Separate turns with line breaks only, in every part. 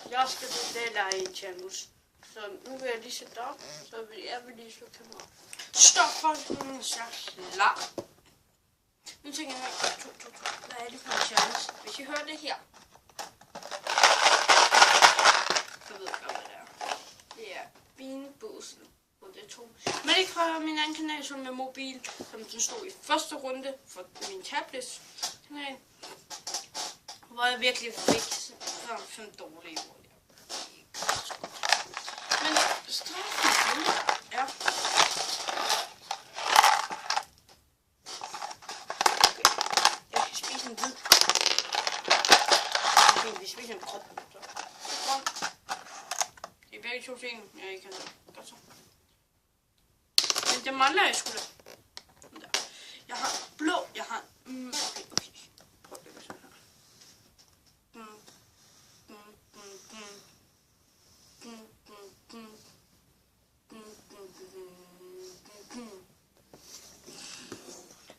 Jeg skal til det lege i Janus. Så nu vil jeg lige sætte op, så jeg vil lige slukke kameraet. Stop for en slags lar. Nu tænker jeg, hvad er det for en chance? Hvis I hører det her, så ved jeg godt, hvad det er. Det er Beanboozled på det 2. Men ikke fra min anden kanal, som med mobil, som den stod i første runde for min tablets kanal. Hvor jeg virkelig fik 5 dårlige ord. Men straffen er... Okay. Jeg kan spise en hvid. Okay, vi spiser en krop. Det er begge 2 ting, jeg ikke kan lide. Godt så. Men det mangler jeg sgu da. Jeg har blå, jeg har... Okay. Prøv at gøre sådan her.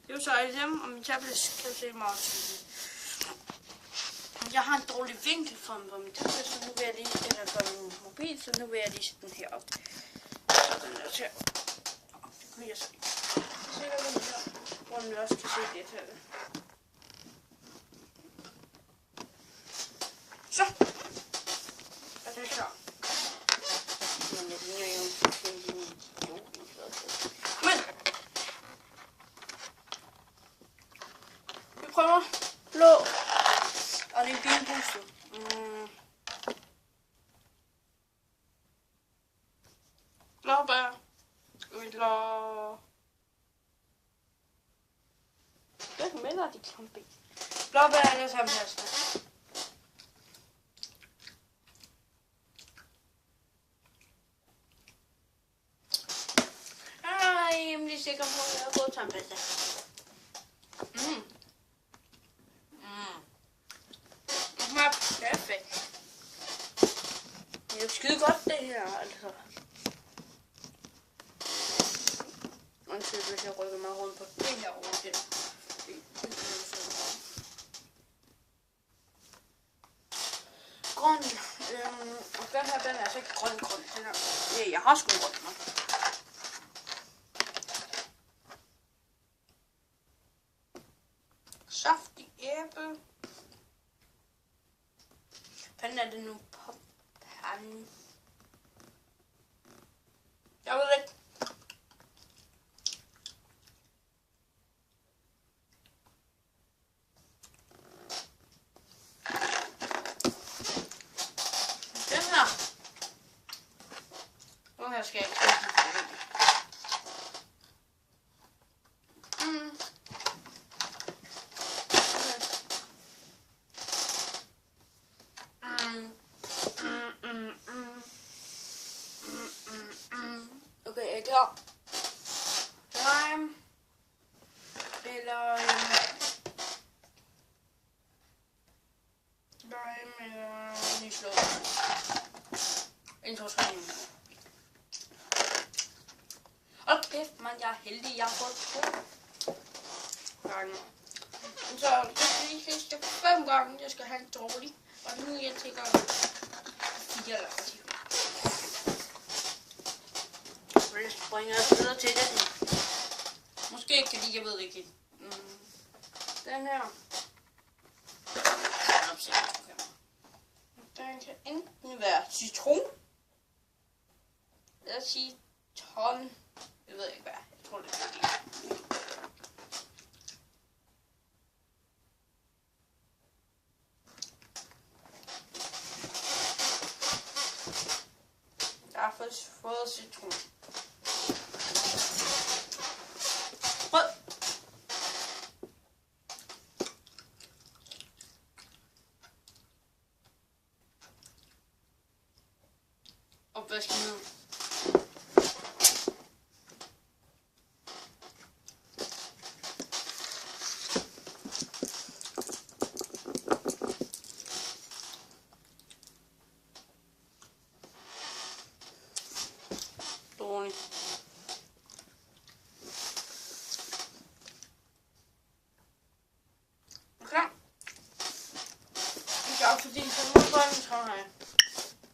Det er jo så alle dem, og min tablet kan se meget tydeligt. Jeg har en dårlig vinkel for min tablet, så nu vil jeg lige, eller for min mobil, så nu vil jeg lige sætte den herop. Så den der til. Det kunne jeg så ikke. Så jeg den her, hvor den også kan se lidt af det. Så. Er det klar? Men jeg ligner jo en men vi prøver blå. Og det er Beanboozled. Blåbær. Eller... Hvad mener de klampe? Blåbær eller sammen her. Jeg er rimelig sikker på, at jeg har fået tandpasta. Det smager perfekt. Det er jo skide godt det her, altså. Undskyld, hvis jeg rykker mig rundt på det her over. Grøn. Og den her, den er altså ikke grøn. Den er, ja, jeg har sgu grøn. Saftig æble. Hvordan er det nu på panden? Jeg ved ikke. Den her. Den her skal jeg ikke. Okay, jeg er klar. Lime. Eller... Lime eller... nyslået. 1, 2, 3. Hold kæft, man, jeg er heldig. Jeg har fået 2 gange. Så det er lige sidste 5 gange, jeg skal have en dårlig. Og nu jeg tænker 4 eller 10. Jeg springer videre til den. Måske ikke, fordi jeg ved ikke. Den her. Den kan enten være citron. Eller citron. Jeg ved ikke hvad. Jeg tror det er det. Jeg har fået citron. Rød. Opvaskemiddel. Dårligt. Okay. Det er fordi, så nu går den så her.